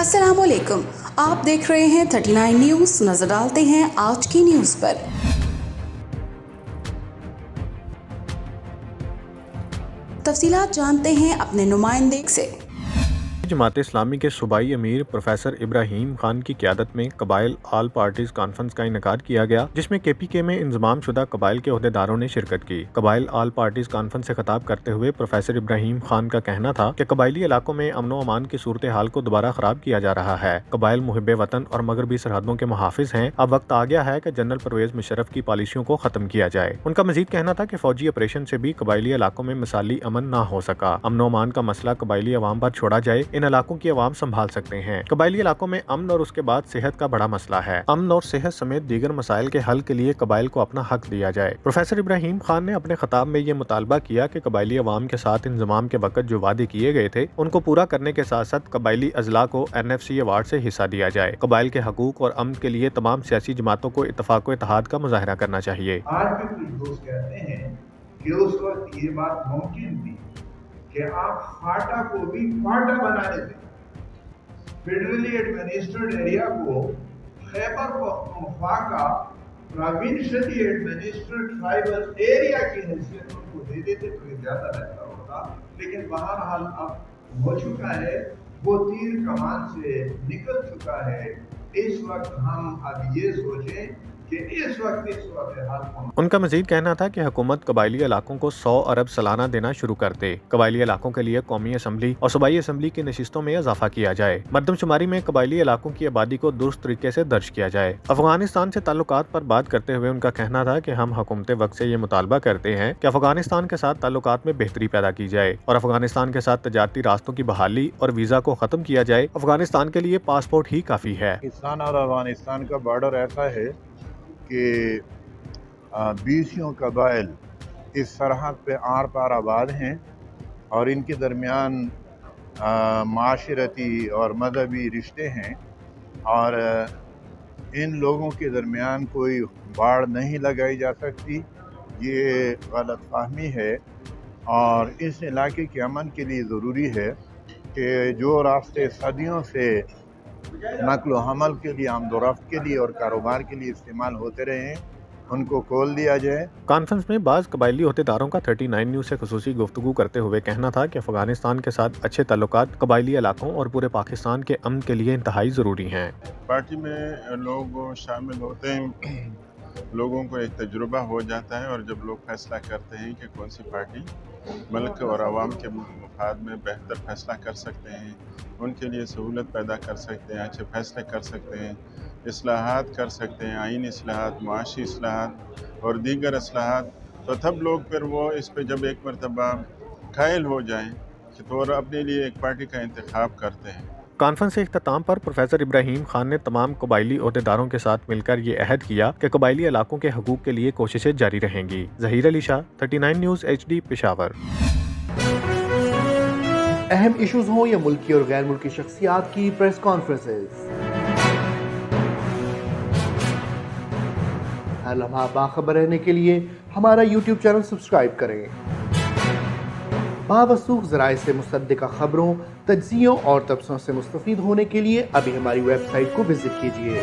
अस्सलाम वालेकुम, आप देख रहे हैं 39 न्यूज़। नजर डालते हैं आज की न्यूज़ पर। तफसीलात जानते हैं अपने नुमाइंदे से। जमात इस्लामी के सूबाई अमीर प्रोफेसर इब्राहीम खान की क़यादत में कबाइल आल पार्टीज कॉन्फ्रेंस का इनेकाद किया गया, जिसमें KPK में इंजमाम शुदा कबाइल के ओहदेदारों ने शिरकत की। कबाइल आल पार्टीज कॉन्फ्रेंस से खिताब करते हुए प्रोफेसर इब्राहीम खान का कहना था कि कबाइली इलाकों में अमन व अमान की सूरत हाल को दोबारा खराब किया जा रहा है। कबाइल मुहिब वतन और मगरबी सरहदों के मुहाफिज हैं। अब वक्त आ गया है कि जनरल परवेज मुशर्रफ की पॉलिसियों को खत्म किया जाए। उनका मजीद कहना था कि फौजी ऑपरेशन से भी कबाइली इलाकों में मिसाली अमन न हो सका। अमन व अमान का मसला कबाइली अवाम पर छोड़ा जाए, इन इलाकों की अवाम संभाल सकते हैं। कबाइली इलाकों में अमन और उसके बाद सेहत का बड़ा मसला है। अमन और सेहत समेत दीगर मसाइल के हल के लिए कबाइल को अपना हक दिया जाए। प्रोफेसर इब्राहीम खान ने अपने खिताब में ये मुतालबा किया कि कबाइली अवाम के साथ इंजमाम के वक्त जो वादे किए गए थे उनको पूरा करने के साथ साथ कबाइली अजला को NFC अवार्ड से हिस्सा दिया जाए। कबाइल के हकूक और अमन के लिए तमाम सियासी जमातों को इत्तफाक व इत्तेहाद का मुजाहरा करना चाहिए। आज भी कुछ दोस्त कहते हैं कि उस वक्त ये बात मुमकिन थी कि आप फाटा को भी फाटा बनाने दें, फेडरली एडमिनिस्ट्रेटेड एरिया को खैबर पख्तूनख्वा का प्रोविंशियली एडमिनिस्ट्रेटेड ट्राइबल एरिया की हैसियत उनको दे देते तो ये ज्यादा बेहतर होता। लेकिन बहरहाल अब हो चुका है, वो तीर कमान से निकल चुका है। इस वक्त हम अब ये सोचें कि इस वक्त हाल। उनका मजीद कहना था कि हुकूमत कबाइली इलाकों को 100 अरब सालाना देना शुरू कर दे। कबाइली इलाकों के लिए कौमी असम्बली और सूबाई असम्बली की नशिस्तों में इजाफा किया जाए। मरदमशुमारी में कबाइली इलाकों की आबादी को दुरुस्त तरीके से दर्ज किया जाए। अफगानिस्तान से ताल्लुकात पर बात करते हुए उनका कहना था कि हम हुकूमत वक्त से ये मुतालबा करते हैं कि अफगानिस्तान के साथ ताल्लुकात में बेहतरी पैदा की जाए और अफगानिस्तान के साथ तजारती रास्तों की बहाली और वीजा को खत्म किया जाए। अफगानिस्तान के लिए पासपोर्ट ही काफी है। पाकिस्तान और अफगानिस्तान का बॉर्डर ऐसा है कि 20 कबाइल इस सरहद पे आर पार आबाद हैं और इनके दरमियान माशरती और मजहबी रिश्ते हैं और इन लोगों के दरमियान कोई बाड़ नहीं लगाई जा सकती। ये गलत फहमी है और इस इलाके के अमन के लिए ज़रूरी है कि जो रास्ते सदियों से नक्ल हमल के लिए, आमदोरफ्त के लिए और कारोबार के लिए इस्तेमाल होते रहे हैं, उनको खोल दिया जाए। कॉन्फ्रेंस में बाज़ कबाइली ओहदेदारों का 39 न्यूज़ से खुसूसी गुफ्तगू करते हुए कहना था कि अफगानिस्तान के साथ अच्छे ताल्लुकात कबाइली इलाकों और पूरे पाकिस्तान के अमन के लिए इंतहाई ज़रूरी हैं। पार्टी में लोग शामिल होते हैं, लोगों को एक तजुर्बा हो जाता है और जब लोग फैसला करते हैं कि कौन सी पार्टी मुल्क और आवाम के मफाद में बेहतर फैसला कर सकते हैं, उनके लिए सहूलत पैदा कर सकते हैं, अच्छे फैसले कर सकते हैं, इस्लाहात कर सकते हैं, आईनी इस्लाहात, मुआशी इस्लाहात और दीगर इस्लाहात, तो तब लोग फिर वो इस पे जब एक मरतबा कायल हो जाएं तो अपने लिए एक पार्टी का इंतखाब करते हैं। कॉन्फ्रेंस के इख्तिताम पर प्रोफेसर इब्राहीम खान ने तमाम कबाइली ओहदेदारों के साथ मिलकर ये अहद किया कि कबाइली इलाकों के हकूक के लिए कोशिशें जारी रहेंगी। Zaheer Ali Shah, 39 news HD, Peshawar. अहम इश्यूज हों या मुल्की और गैर मुल्की शख्सियात की प्रेस कॉन्फ्रेंसेस, हर लम्हा बाखबर रहने के लिए हमारा YouTube चैनल सब्सक्राइब करें। बावसूख ज़राए से मुसद्दिक़ा खबरों, तज्ज़ियों और तबसरों से मुस्तफ़ीद होने के लिए अभी हमारी वेबसाइट को विजिट कीजिए।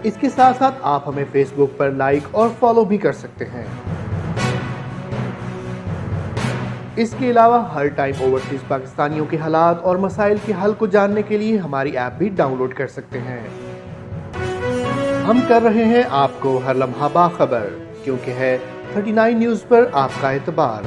इसके साथ साथ आप हमें फेसबुक पर लाइक और फॉलो भी कर सकते हैं। इसके अलावा हर टाइम ओवरसीज पाकिस्तानियों के हालात और मसाइल के हल को जानने के लिए हमारी ऐप भी डाउनलोड कर सकते हैं। हम कर रहे हैं आपको हर लम्हा बाखबर, क्योंकि है 39 न्यूज़ पर आपका एतबार।